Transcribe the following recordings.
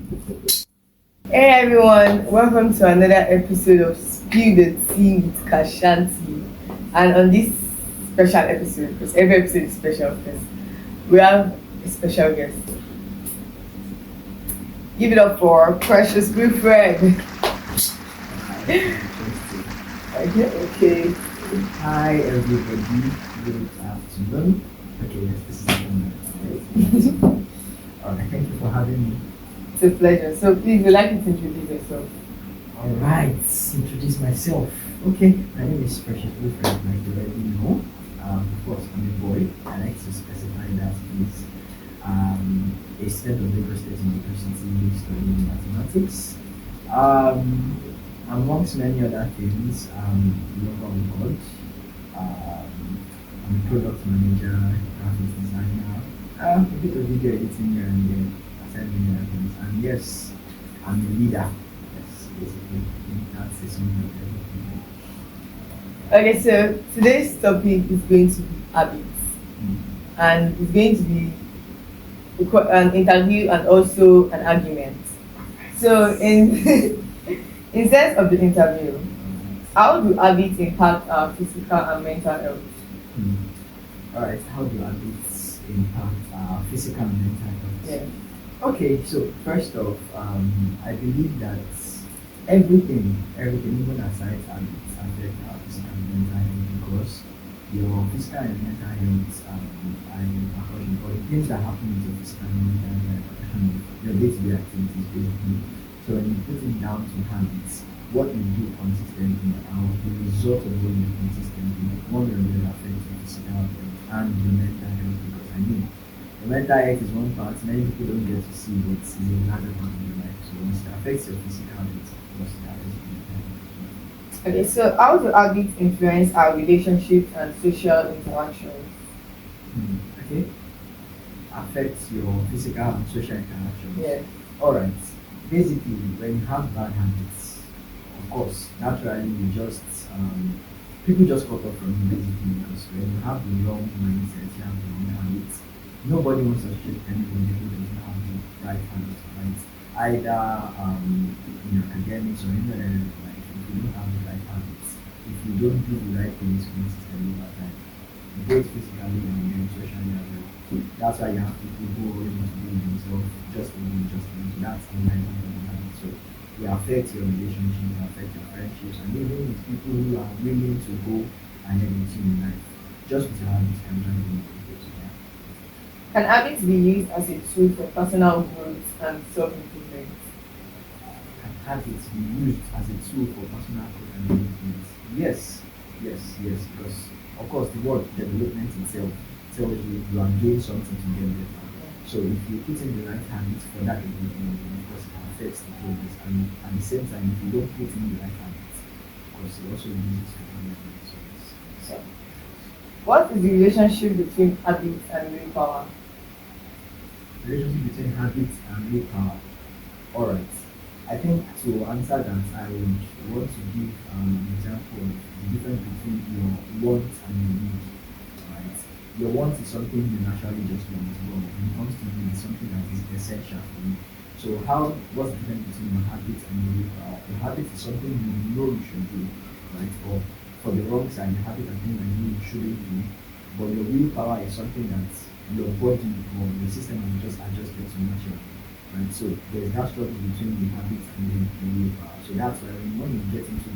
Hey everyone, welcome to another episode of Spill the Tea with Kashanty. And on this special episode, because every episode is special, because we have a special guest. Give it up for Precious Wilfred. Hi, interesting. Okay. Hi, everybody. Good afternoon. Okay, yes, this is the one. All right, thank you for having me. It's a pleasure. So please, we'd like you to introduce yourself. All right, introduce myself. Okay, my name is Precious Wilfred, like you already know. Of course, I'm a boy. I like to specify that is a student of Lagos State University studying mathematics. Um, Amongst many other things, lover of God. I'm a product manager, graphics designer, a bit of video editing here and there, aside many other things. And yes, I'm a leader. Yes, basically, I think that's the summary of everything. Okay, so today's topic is going to be habits, Mm. and it's going to be an interview and also an argument. So, in in sense of the interview, how do habits impact our physical and mental health? Mm. All right, how do habits impact physical and mental health? Yeah. Okay, so first off, I believe that everything, even aside habits, affect our physical and mental health because your physical and mental health, according to the things that happen with your physical and mental health, your day-to-day activities basically. So when you put it down to habits, what you do consistently, the result of what you do consistently, one will really affect your physical health and your mental health because the mental health is one part many people don't get to see, but it's a larger part of your life. So once it affects your physical health, of course it affects your mental health. Okay, so how do habits influence our relationships and social interactions? Okay, affects your physical and social interactions. Yeah. All right. Basically, when you have bad habits, of course, naturally you just people just cut off from you basically because when you have the wrong mindset, you have the wrong habits. Nobody wants to treat anybody who doesn't have the right habits, right? Either in academics or in other area of life, if you don't have the right habits, if you don't do the right things consistently over time, both physically and socially as well. That's why you have people who always want to do it themselves, just to do, just to do. So that's the life of the habit. So it affects your relationship, it affects your friendships, and even with people who are willing to go ahead with you in life. Just with your habits can drive you into it. So, yeah. Can habits be used as a tool for personal growth and self-improvement? Can habits be used as a tool for personal growth and development? Yes, yes, because of course the word development itself tells you are doing something to get better. So if you put in the right habits for that development, then of course it affects the progress. And at the same time, if you don't put in the right habits, of course it also reduces your development. So So, what is the relationship between habits and willpower? relationship between habits and willpower. Alright. I think to answer that, I would want to give an example of the difference between your want and your need. Right? Your want is something you naturally just want, but when it comes to need, it's something that is essential for you. So what's the difference between your habits and your willpower? Your habit is something you know you should do, right? Or for the wrong side, your habit is something that you shouldn't do. But your willpower is something that your body or your system will just adjust it to naturally. Right? So there's that struggle between the habits and the willpower. So that's why when you get into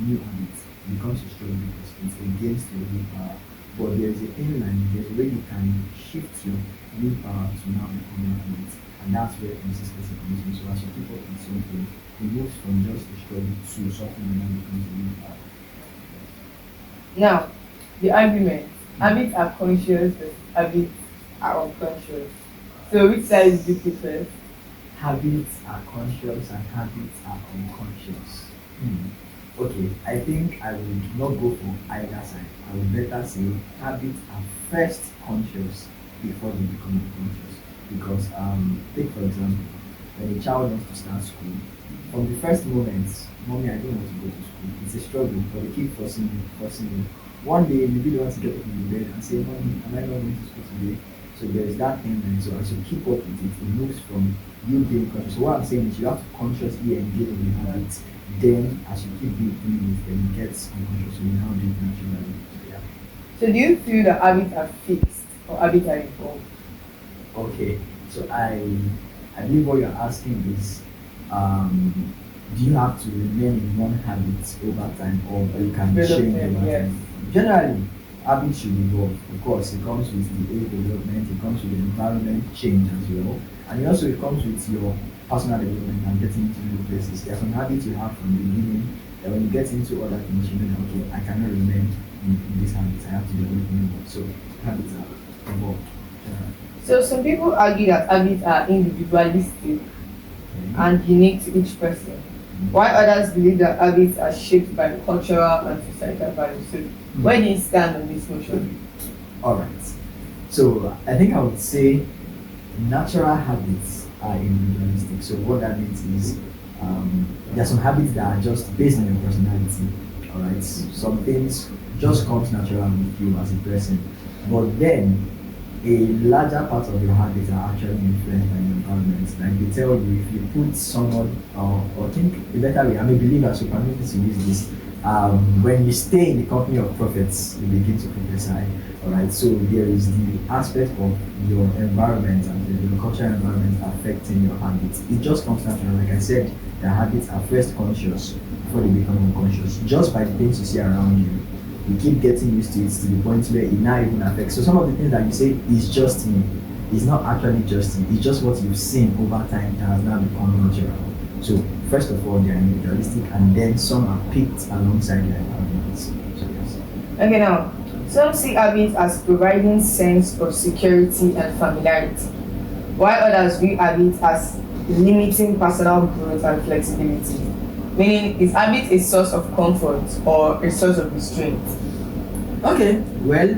new habits, it becomes a struggle because it's against your willpower. But there's a thin line, there's a way you can shift your willpower to now become your habits. And that's where consistency comes in. So as you keep up with something, it moves from just a struggle to something that now becomes a willpower. Now, the argument. Habits are conscious, but habits are unconscious. So, which side do you prefer? Habits are conscious and habits are unconscious. Okay, I think I would not go for either side. I would better say habits are first conscious before they become unconscious. Because take for example, when a child wants to start school, from the first moment, mommy, I don't want to go to school. It's a struggle, but they keep forcing you, forcing you. One day, maybe they want to get up from the bed and say, mommy, am I not going to school today? So there is that thing, and so as you keep up with it, it moves from you being conscious. So what I'm saying is you have to consciously engage with habits. Then as you keep doing it, then it gets unconscious. So you now do it naturally. So yeah. So do you feel that habits are fixed or habits are evolved? Okay. So I believe what you're asking is do you have to remain in one habit over time or you can change over Yes. time? Generally, habits should evolve. Of course, it comes with the age development, it comes with the environment change as well, and also it comes with your personal development and getting into new places. There are some habits you have from the beginning that when you get into other things, you know that okay, I cannot remain in these habits. I have to develop new ones. So habits are evolved. So some people argue that habits are individualistic Okay. and unique to each person, while others believe that habits are shaped by cultural and societal values. So where do you stand on this notion? All right. So I think I would say natural habits are individualistic. So what that means is there are some habits that are just based on your personality. All right. Some things just comes natural with you as a person, but then a larger part of your habits are actually influenced by your environment. Like they tell you, if you put someone, or think a better way, I'm a believer, so permit me to use this. When you stay in the company of prophets, you begin to prophesy. Alright, so there is the aspect of your environment and your cultural environment affecting your habits. It just comes natural. Like I said, the habits are first conscious before they become unconscious. Just by the things you see around you, you keep getting used to it to the point where it now even affects. So some of the things that you say is just me, it's not actually just you. It's just what you've seen over time that has now become natural. So first of all, they are individualistic, and then some are picked alongside their environments. So yes. Okay, now some see habits as providing sense of security and familiarity, while others view habits as limiting personal growth and flexibility. Meaning, is habit a source of comfort or a source of restraint? Okay, well,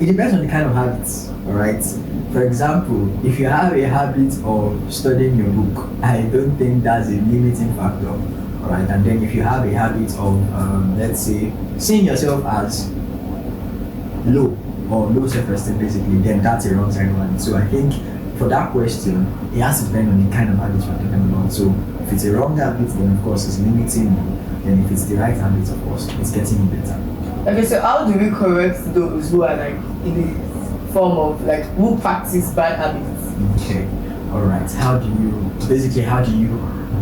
it depends on the kind of habits, alright? For example, if you have a habit of studying your book, I don't think that's a limiting factor, alright? And then if you have a habit of, let's say, seeing yourself as low or low self-esteem basically, then that's a wrong side of habit. So I think for that question, it has to depend on the kind of habits we're talking about. So if it's a wrong habit, then of course it's limiting you. Then if it's the right habit, of course, it's getting you better. Okay, so how do we correct those who are like in the form of like who practice bad habits? Okay, alright. How do you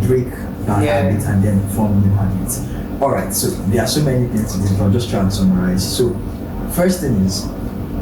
break bad habits and then form new habits? Alright, so there are so many things to this, but I'll just try and summarize. So first thing is,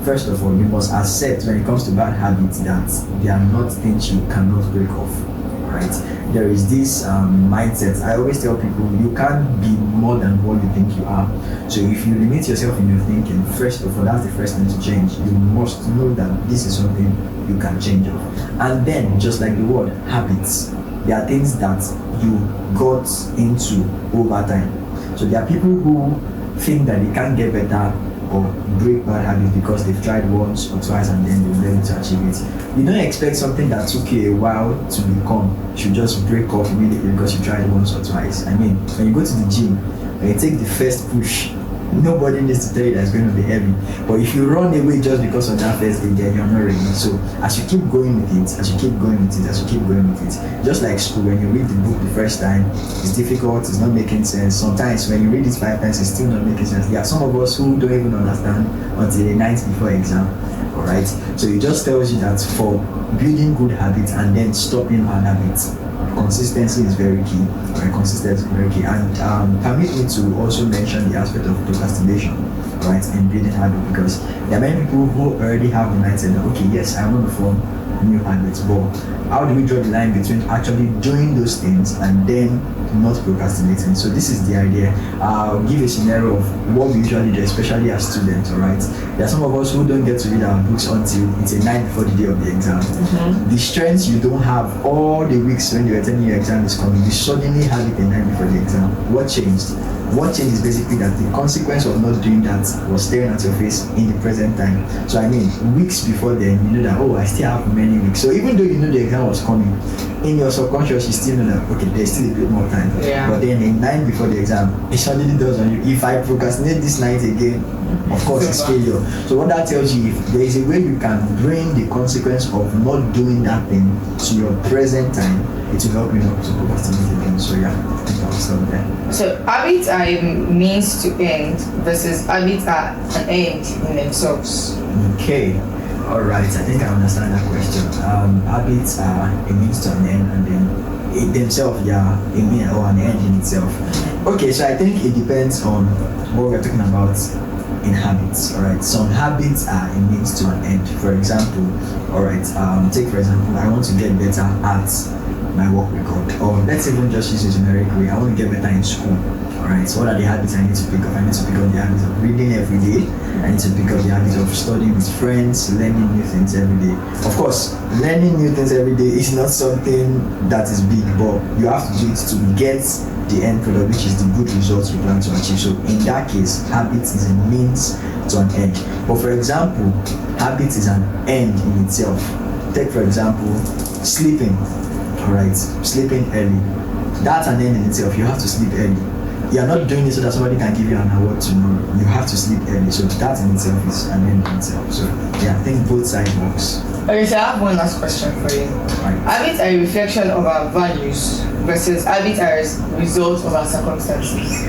first of all, you must accept when it comes to bad habits that they are not things you cannot break off. Right? There is this mindset. I always tell people you can't be more than what you think you are. So if you limit yourself in your thinking, first of all, that's the first thing to change. You must know that this is something you can change of. And then, just like the word habits, there are things that you got into over time. So there are people who think that they can't get better or break bad habits because they've tried once or twice and then they've learned to achieve it. You don't expect something that took you a while to become should just break off immediately because you tried once or twice. I mean, when you go to the gym, when you take the first push, nobody needs to tell you that it's going to be heavy. But if you run away just because of that first day, then you're not ready. So as you keep going with it, just like school, when you read the book the first time, it's difficult, it's not making sense. Sometimes when you read it 5 times, it's still not making sense. There are some of us who don't even understand until the night before exam. Alright? So it just tells you that for building good habits and then stopping bad habits, consistency is very key. Right? Consistency is very key. And permit me to also mention the aspect of procrastination, right, in building habits, because there are many people who already have the mindset that okay, yes, I want to form new habits, but how do we draw the line between actually doing those things and then not procrastinating? So this is the idea. I'll give a scenario of what we usually do, especially as students. Alright, there are some of us who don't get to read our books until it's a night before the day of the exam. The strength you don't have all the weeks when you're attending your exam is coming, you suddenly have it a night before the exam. What changed? What changed is basically that the consequence of not doing that was staring at your face in the present time. So I mean, weeks before then, you know that, oh, I still have many weeks. So even though you know the exam time was coming, in your subconscious you still know that okay, there's still a bit more time. Yeah. But then a night before the exam, it suddenly does on you. If I procrastinate this night again, of course it's failure. So what that tells you, if there is a way you can bring the consequence of not doing that thing to your present time, it will help you not to procrastinate again. So yeah, I think I'll stop there. So habits are a means to end versus habits are an end in themselves. Okay. Alright, I think I understand that question. Habits are a means to an end, and then it themselves, yeah, a mean or an end in itself. Okay, so I think it depends on what we're talking about in habits. Alright, some habits are a means to an end. For example, alright, take for example, I want to get better at my work record, or let's even just use a generic way. I want to get better in school. Alright, so what are the habits I need to pick up? I need to pick up the habit of reading every day. I need to pick up the habit of studying with friends, learning new things every day. Of course, learning new things every day is not something that is big, but you have to do it to get the end product, which is the good results you plan to achieve. So in that case, habits is a means to an end. But for example, habits is an end in itself. Take for example, sleeping. Alright, sleeping early. That's an end in itself. You have to sleep early. You're not doing it so that somebody can give you an award tomorrow. You have to sleep early. So that in itself is an end in itself. So yeah, I think both sides works. Okay, so I have one last question for you. Right. Habits are a reflection of our values versus habits are a result of our circumstances.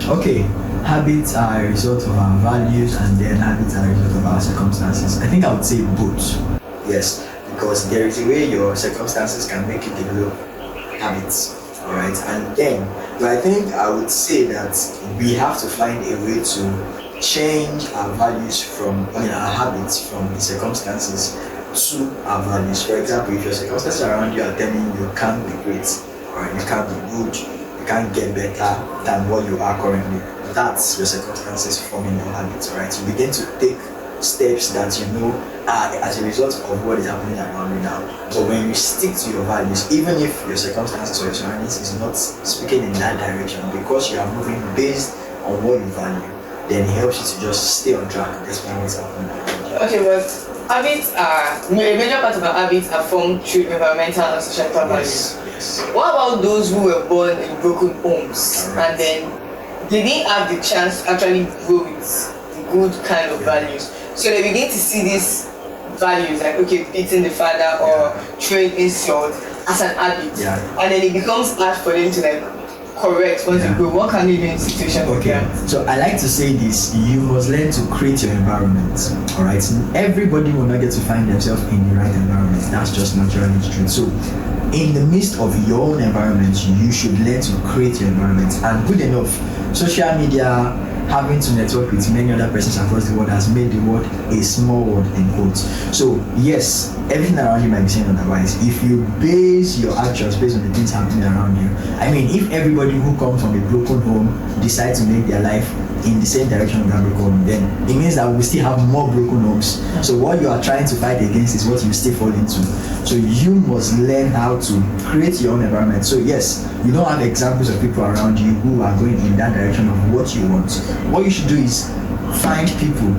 Okay. Habits are a result of our values, and then habits are a result of our circumstances. I think I would say both. Yes, because there is a way your circumstances can make you develop habits. Alright, and then I think I would say that we have to find a way to change our values from, our habits from the circumstances to our values. For example, if your circumstances around you are telling you can't be great, or you can't be good, you can't get better than what you are currently, that's your circumstances forming your habits. Alright, you begin to take steps that you know are as a result of what is happening around you now. But when you stick to your values, even if your circumstances or your surroundings is not speaking in that direction, because you are moving based on what you value, then it helps you to just stay on track despite what's happening around you. Okay, but habits are a major part of our habits are formed through environmental and societal values. Yes. What about those who were born in broken homes and then they didn't have the chance to actually grow with the good kind of values? So they begin to see these values like beating the father or throwing insult as an habit, and then it becomes hard for them to correct once you grow. What can you do in situations like that? So I like to say this: you must learn to create your environment. Alright, everybody will not get to find themselves in the right environment. That's just naturally true. So in the midst of your own environment, you should learn to create your environment. And good enough, social media, having to network with many other persons across the world has made the world a small world in quotes. So yes, everything around you might be saying otherwise. If you base your actions based on the things happening around you, I mean, if everybody who comes from a broken home decides to make their life in the same direction of that broken home, then it means that we still have more broken homes. So what you are trying to fight against is what you still fall into. So you must learn how to create your own environment. So yes, you don't have examples of people around you who are going in that direction of what you want. What you should do is find people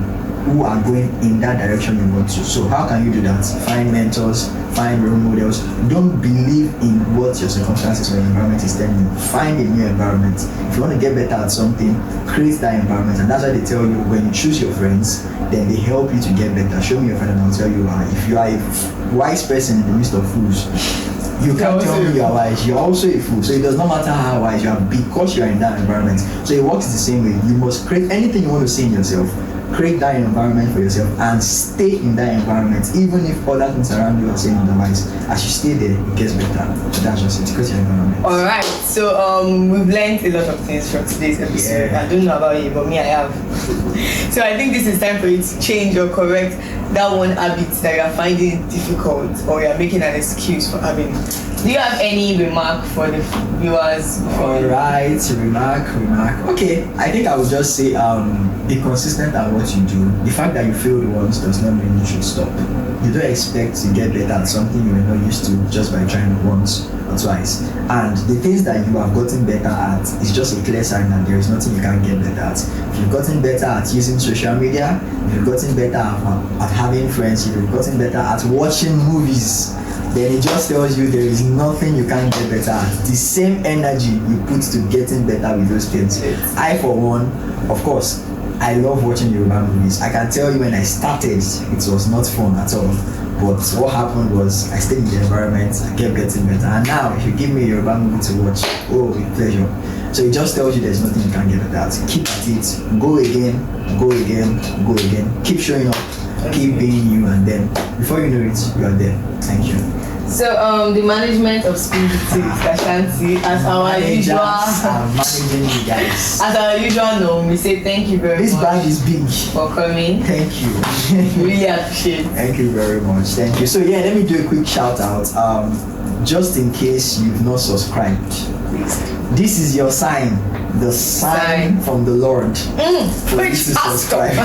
who are going in that direction you want to. So how can you do that? Find mentors, find role models. Don't believe in what your circumstances or your environment is telling you. Find a new environment. If you want to get better at something, create that environment. And that's why they tell you when you choose your friends, then they help you to get better. Show me your friend and I'll tell you why. If you are a wise person in the midst of fools, you can't tell me you are wise. You're also a fool. So it does not matter how wise you are because you are in that environment. So it works the same way. You must create anything you want to see in yourself. Create that environment for yourself and stay in that environment, even if other things around you are saying otherwise. As you stay there, it gets better. So that's just it. Create your environment. Alright, so we've learned a lot of things from today's episode. I don't know about you, but me, I have. So I think this is time for you to change or correct that one habit that you are finding difficult or you are making an excuse for having. Do you have any remark for the viewers? Alright, remark. Okay, I think I would just say be consistent at what you do. The fact that you failed once does not mean you should stop. You don't expect to get better at something you were not used to just by trying once or twice. And the things that you have gotten better at is just a clear sign that there is nothing you can't get better at. If you've gotten better at using social media, if you've gotten better at having friends, if you've gotten better at watching movies, then it just tells you there is nothing you can't get better at. The same energy you put to getting better with those things. I, for one, of course, I love watching Yoruba movies. I can tell you when I started, it was not fun at all. But what happened was I stayed in the environment, I kept getting better. And now, if you give me a Yoruba movie to watch, oh, with pleasure. So it just tells you there's nothing you can't get better at. Keep at it, go again, go again, go again. Keep showing up, keep being you, and then before you know it, you are there. Thank you. So the management of spirit is Kashanty, as our usual. I'm managing you guys. As our usual norm, we say thank you very This much. bag is big. For coming. Thank you. Really appreciate it. Thank you very much. Thank you. So yeah, let me do a quick shout out. Just in case you've not subscribed, this is your sign. The sign from the Lord. For you to subscribe.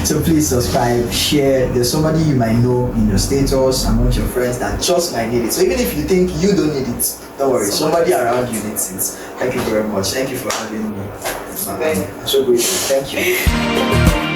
So please subscribe, share. There's somebody you might know in your status, among your friends that just might need it. So even if you think you don't need it, don't worry. Somebody around you needs it. Thank you very much. Thank you for having me. I'm so grateful. Thank you.